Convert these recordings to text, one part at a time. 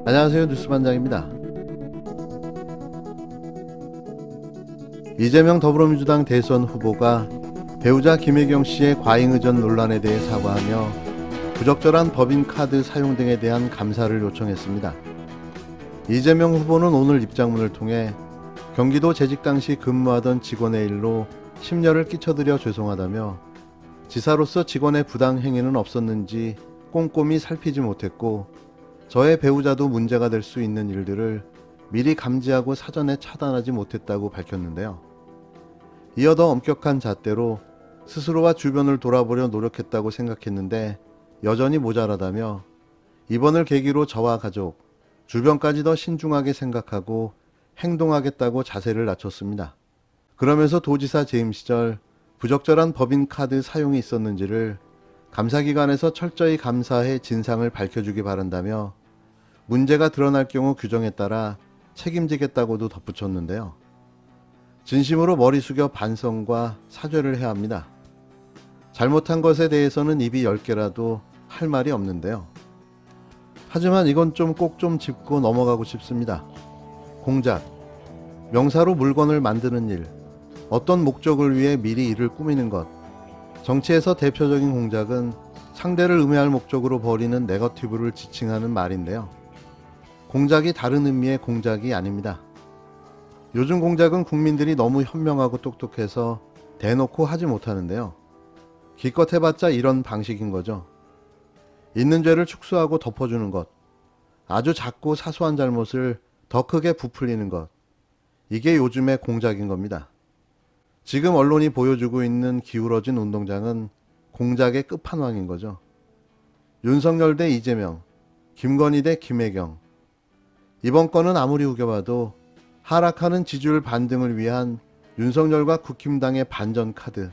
안녕하세요. 뉴스반장입니다. 이재명 더불어민주당 대선 후보가 배우자 김혜경 씨의 과잉의전 논란에 대해 사과하며 부적절한 법인카드 사용 등에 대한 감사를 요청했습니다. 이재명 후보는 오늘 입장문을 통해 경기도 재직 당시 근무하던 직원의 일로 심려를 끼쳐드려 죄송하다며 지사로서 직원의 부당 행위는 없었는지 꼼꼼히 살피지 못했고 저의 배우자도 문제가 될 수 있는 일들을 미리 감지하고 사전에 차단하지 못했다고 밝혔는데요. 이어 더 엄격한 잣대로 스스로와 주변을 돌아보려 노력했다고 생각했는데 여전히 모자라다며 이번을 계기로 저와 가족, 주변까지 더 신중하게 생각하고 행동하겠다고 자세를 낮췄습니다. 그러면서 도지사 재임 시절 부적절한 법인카드 사용이 있었는지를 감사기관에서 철저히 감사해 진상을 밝혀주기 바란다며 문제가 드러날 경우 규정에 따라 책임지겠다고도 덧붙였는데요. 진심으로 머리 숙여 반성과 사죄를 해야 합니다. 잘못한 것에 대해서는 입이 10개라도 할 말이 없는데요. 하지만 이건 꼭 좀 짚고 넘어가고 싶습니다. 공작, 명사로 물건을 만드는 일, 어떤 목적을 위해 미리 일을 꾸미는 것. 정치에서 대표적인 공작은 상대를 음해할 목적으로 벌이는 네거티브를 지칭하는 말인데요. 공작이 다른 의미의 공작이 아닙니다. 요즘 공작은 국민들이 너무 현명하고 똑똑해서 대놓고 하지 못하는데요. 기껏 해봤자 이런 방식인 거죠. 있는 죄를 축소하고 덮어주는 것, 아주 작고 사소한 잘못을 더 크게 부풀리는 것, 이게 요즘의 공작인 겁니다. 지금 언론이 보여주고 있는 기울어진 운동장은 공작의 끝판왕인 거죠. 윤석열 대 이재명, 김건희 대 김혜경. 이번 건은 아무리 우겨봐도 하락하는 지지율 반등을 위한 윤석열과 국힘당의 반전 카드.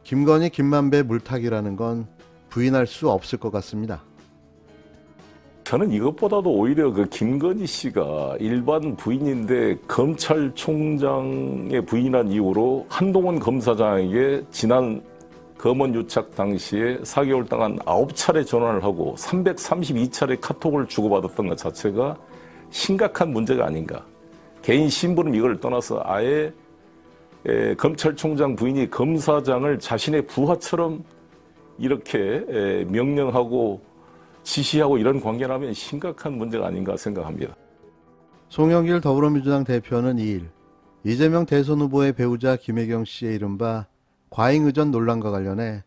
김건희 김만배 물타기라는 건 부인할 수 없을 것 같습니다. 저는 이것보다도 오히려 그 김건희 씨가 일반 부인인데 검찰총장의 부인한 이후로 한동훈 검사장에게 지난 검언 유착 당시에 4개월 동안 9차례 전화를 하고 332차례 카톡을 주고받았던 것 자체가 심각한 문제가 아닌가. 개인 심부름 이걸 떠나서 아예 검찰총장 부인이 검사장을 자신의 부하처럼 이렇게 명령하고 지시하고 이런 관계라면 심각한 문제가 아닌가 생각합니다. 송영길 더불어민주당 대표는 2일 이재명 대선 후보의 배우자 김혜경 씨의 이른바 과잉의전 논란과 관련해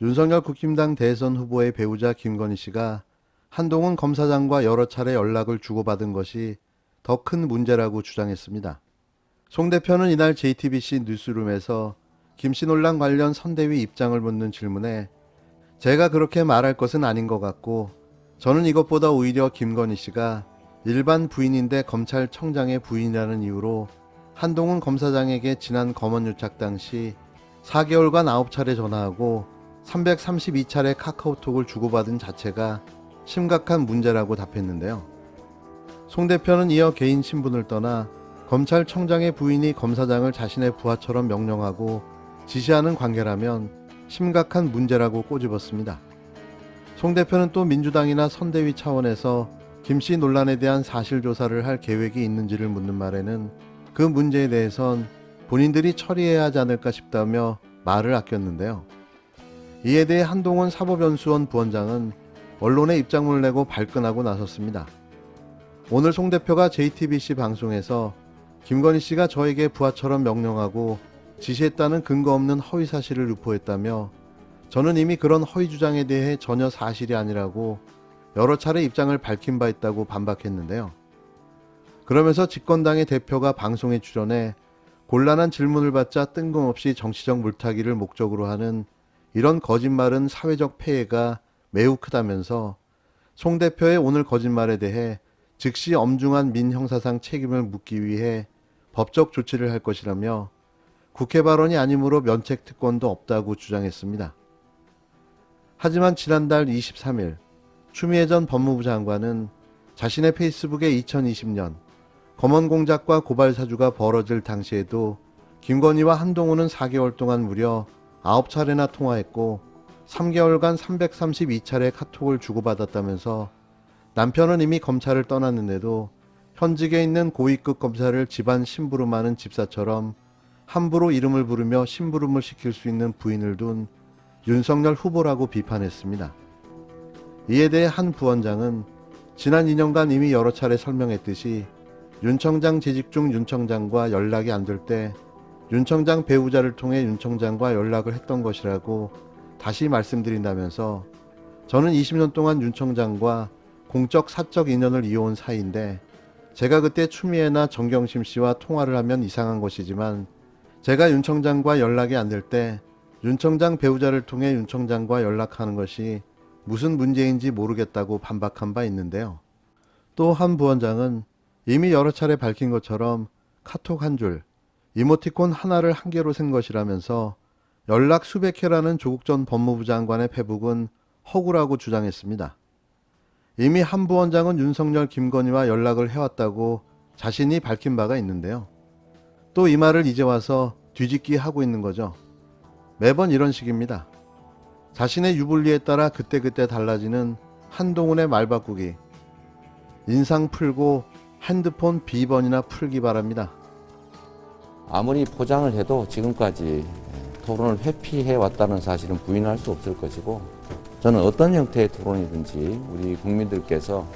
윤석열 국힘당 대선 후보의 배우자 김건희 씨가 한동훈 검사장과 여러 차례 연락을 주고받은 것이 더 큰 문제라고 주장했습니다. 송 대표는 이날 JTBC 뉴스룸에서 김씨 논란 관련 선대위 입장을 묻는 질문에 제가 그렇게 말할 것은 아닌 것 같고 저는 이것보다 오히려 김건희 씨가 일반 부인인데 검찰청장의 부인이라는 이유로 한동훈 검사장에게 지난 검언유착 당시 4개월간 9차례 전화하고 332차례 카카오톡을 주고받은 자체가 심각한 문제라고 답했는데요. 송 대표는 이어 개인 신분을 떠나 검찰청장의 부인이 검사장을 자신의 부하처럼 명령하고 지시하는 관계라면 심각한 문제라고 꼬집었습니다. 송 대표는 또 민주당이나 선대위 차원에서 김씨 논란에 대한 사실조사를 할 계획이 있는지를 묻는 말에는 그 문제에 대해선 본인들이 처리해야 하지 않을까 싶다며 말을 아꼈는데요. 이에 대해 한동훈 사법연수원 부원장은 언론에 입장문을 내고 발끈하고 나섰습니다. 오늘 송 대표가 JTBC 방송에서 김건희 씨가 저에게 부하처럼 명령하고 지시했다는 근거 없는 허위 사실을 유포했다며 저는 이미 그런 허위 주장에 대해 전혀 사실이 아니라고 여러 차례 입장을 밝힌 바 있다고 반박했는데요. 그러면서 집권당의 대표가 방송에 출연해 곤란한 질문을 받자 뜬금없이 정치적 물타기를 목적으로 하는 이런 거짓말은 사회적 폐해가 매우 크다면서 송 대표의 오늘 거짓말에 대해 즉시 엄중한 민형사상 책임을 묻기 위해 법적 조치를 할 것이라며 국회 발언이 아니므로 면책 특권도 없다고 주장했습니다. 하지만 지난달 23일 추미애 전 법무부 장관은 자신의 페이스북에 2020년 검언 공작과 고발 사주가 벌어질 당시에도 김건희와 한동훈은 4개월 동안 무려 9차례나 통화했고 3개월간 332차례 카톡을 주고받았다면서 남편은 이미 검찰을 떠났는데도 현직에 있는 고위급 검사를 집안 심부름하는 집사처럼 함부로 이름을 부르며 심부름을 시킬 수 있는 부인을 둔 윤석열 후보라고 비판했습니다. 이에 대해 한 부원장은 지난 2년간 이미 여러 차례 설명했듯이 윤 청장 재직 중 윤 청장과 연락이 안 될 때 윤 청장 배우자를 통해 윤 청장과 연락을 했던 것이라고 다시 말씀드린다면서 저는 20년 동안 윤 청장과 공적 사적 인연을 이어온 사이인데 제가 그때 추미애나 정경심 씨와 통화를 하면 이상한 것이지만 제가 윤 청장과 연락이 안 될 때 윤 청장 배우자를 통해 윤 청장과 연락하는 것이 무슨 문제인지 모르겠다고 반박한 바 있는데요. 또 한 부원장은 이미 여러 차례 밝힌 것처럼 카톡 한 줄, 이모티콘 하나를 한 개로 센 것이라면서 연락 수백 회라는 조국 전 법무부 장관의 페북은 허구라고 주장했습니다. 이미 한 부원장은 윤석열, 김건희와 연락을 해왔다고 자신이 밝힌 바가 있는데요. 또 이 말을 이제 와서 뒤집기 하고 있는 거죠. 매번 이런 식입니다. 자신의 유불리에 따라 그때그때 달라지는 한동훈의 말 바꾸기. 인상 풀고 핸드폰 비번이나 풀기 바랍니다. 아무리 포장을 해도 지금까지 토론을 회피해 왔다는 사실은 부인할 수 없을 것이고, 저는 어떤 형태의 토론이든지 우리 국민들께서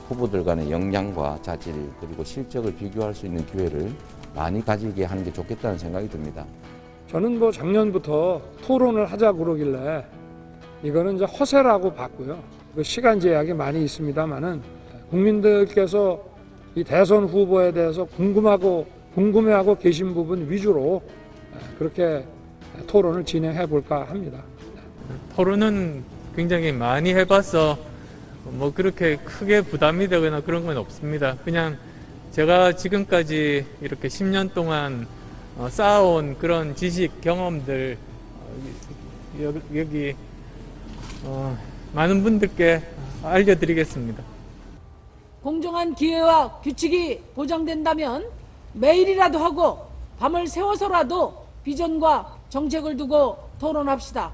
후보들 간의 역량과 자질 그리고 실적을 비교할 수 있는 기회를 많이 가지게 하는 게 좋겠다는 생각이 듭니다. 저는 작년부터 토론을 하자고 그러길래 이거는 이제 허세라고 봤고요. 그 시간 제약이 많이 있습니다만은 국민들께서 이 대선 후보에 대해서 궁금해하고 계신 부분 위주로 그렇게 토론을 진행해 볼까 합니다. 토론은 굉장히 많이 해봐서 그렇게 크게 부담이 되거나 그런 건 없습니다. 그냥 제가 지금까지 이렇게 10년 동안 쌓아온 그런 지식, 경험들 여기 많은 분들께 알려드리겠습니다. 공정한 기회와 규칙이 보장된다면 매일이라도 하고 밤을 새워서라도 비전과 정책을 두고 토론합시다.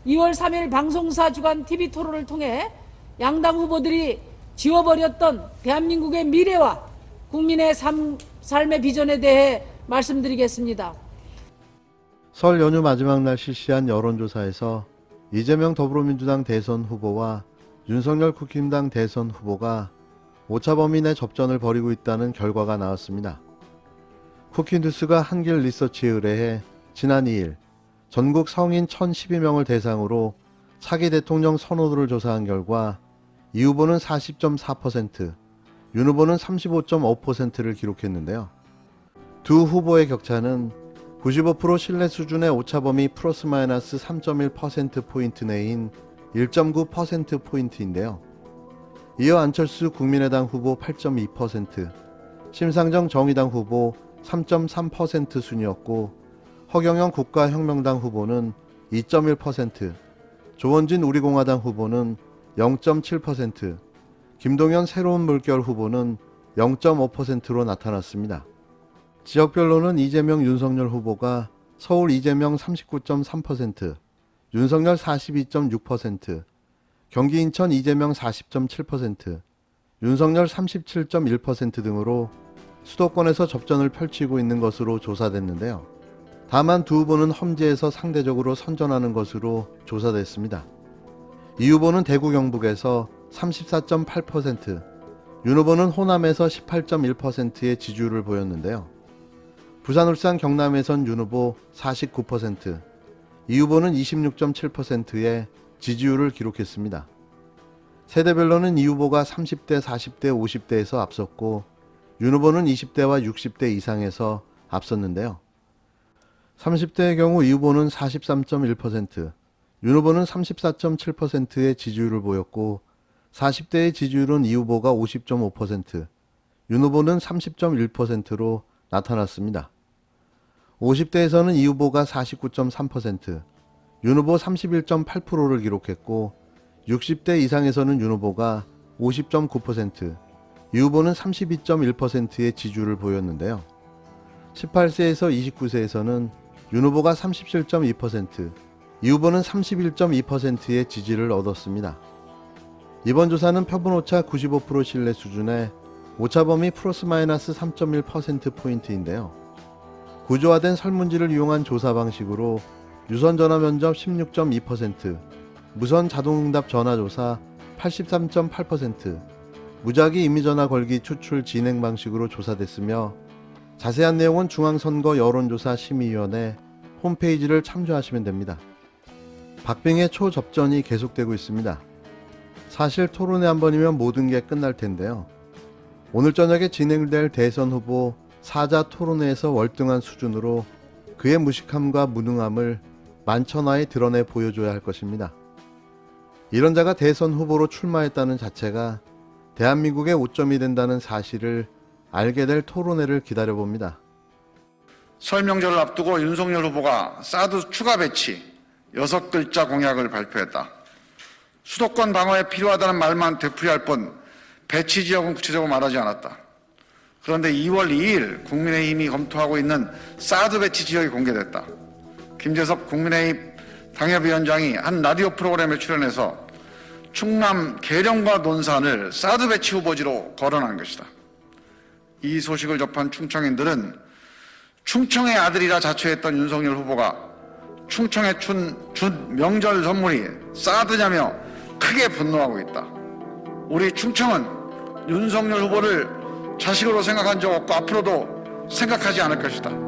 2월 3일 방송사 주간 TV 토론을 통해 양당 후보들이 지워버렸던 대한민국의 미래와 국민의 삶의 비전에 대해 말씀드리겠습니다. 설 연휴 마지막 날 실시한 여론조사에서 이재명 더불어민주당 대선 후보와 윤석열 국힘당 대선 후보가 오차 범위 내 접전을 벌이고 있다는 결과가 나왔습니다. 쿠키뉴스가 한길 리서치에 의뢰해 지난 2일 전국 성인 1012명을 대상으로 차기 대통령 선호도를 조사한 결과 이 후보는 40.4%, 윤 후보는 35.5%를 기록했는데요. 두 후보의 격차는 95% 신뢰 수준의 오차범위 플러스 마이너스 3.1%포인트 내인 1.9%포인트인데요. 이어 안철수 국민의당 후보 8.2%, 심상정 정의당 후보 3.3% 순이었고 허경영 국가혁명당 후보는 2.1%, 조원진 우리공화당 후보는 0.7%, 김동연 새로운 물결 후보는 0.5%로 나타났습니다. 지역별로는 이재명 윤석열 후보가 서울 이재명 39.3%, 윤석열 42.6%, 경기 인천 이재명 40.7%, 윤석열 37.1% 등으로 수도권에서 접전을 펼치고 있는 것으로 조사됐는데요. 다만 두 후보는 험지에서 상대적으로 선전하는 것으로 조사됐습니다. 이 후보는 대구 경북에서 34.8%, 윤 후보는 호남에서 18.1%의 지지율을 보였는데요. 부산, 울산, 경남에선 윤 후보 49%, 이 후보는 26.7%의 지지율을 기록했습니다. 세대별로는 이 후보가 30대, 40대, 50대에서 앞섰고 윤 후보는 20대와 60대 이상에서 앞섰는데요. 30대의 경우 이 후보는 43.1%, 윤 후보는 34.7%의 지지율을 보였고 40대의 지지율은 이 후보가 50.5%, 윤 후보는 30.1%로 나타났습니다. 50대에서는 이 후보가 49.3%, 윤 후보 31.8%를 기록했고 60대 이상에서는 윤 후보가 50.9%, 이 후보는 32.1%의 지지율을 보였는데요. 18세에서 29세에서는 윤 후보가 37.2%, 이 후보는 31.2%의 지지를 얻었습니다. 이번 조사는 표본오차 95% 신뢰 수준에 오차범위 플러스 마이너스 3.1%포인트인데요. 구조화된 설문지를 이용한 조사 방식으로 유선 전화 면접 16.2%, 무선 자동응답 전화조사 83.8%, 무작위 임의전화 걸기 추출 진행 방식으로 조사됐으며 자세한 내용은 중앙선거 여론조사 심의위원회 홈페이지를 참조하시면 됩니다. 박빙의 초접전이 계속되고 있습니다. 사실 토론회 한 번이면 모든 게 끝날 텐데요. 오늘 저녁에 진행될 대선 후보 사자 토론회에서 월등한 수준으로 그의 무식함과 무능함을 만천하에 드러내 보여줘야 할 것입니다. 이런 자가 대선 후보로 출마했다는 자체가 대한민국의 오점이 된다는 사실을 알게 될 토론회를 기다려봅니다. 설 명절을 앞두고 윤석열 후보가 사드 추가 배치 6글자 공약을 발표했다. 수도권 방어에 필요하다는 말만 되풀이할 뿐 배치 지역은 구체적으로 말하지 않았다. 그런데 2월 2일 국민의힘이 검토하고 있는 사드 배치 지역이 공개됐다. 김재섭 국민의힘 당협위원장이 한 라디오 프로그램에 출연해서 충남 계령과 논산을 사드 배치 후보지로 거론한 것이다. 이 소식을 접한 충청인들은 충청의 아들이라 자처했던 윤석열 후보가 충청에 준 명절 선물이 사드냐며 크게 분노하고 있다. 우리 충청은 윤석열 후보를 자식으로 생각한 적 없고 앞으로도 생각하지 않을 것이다.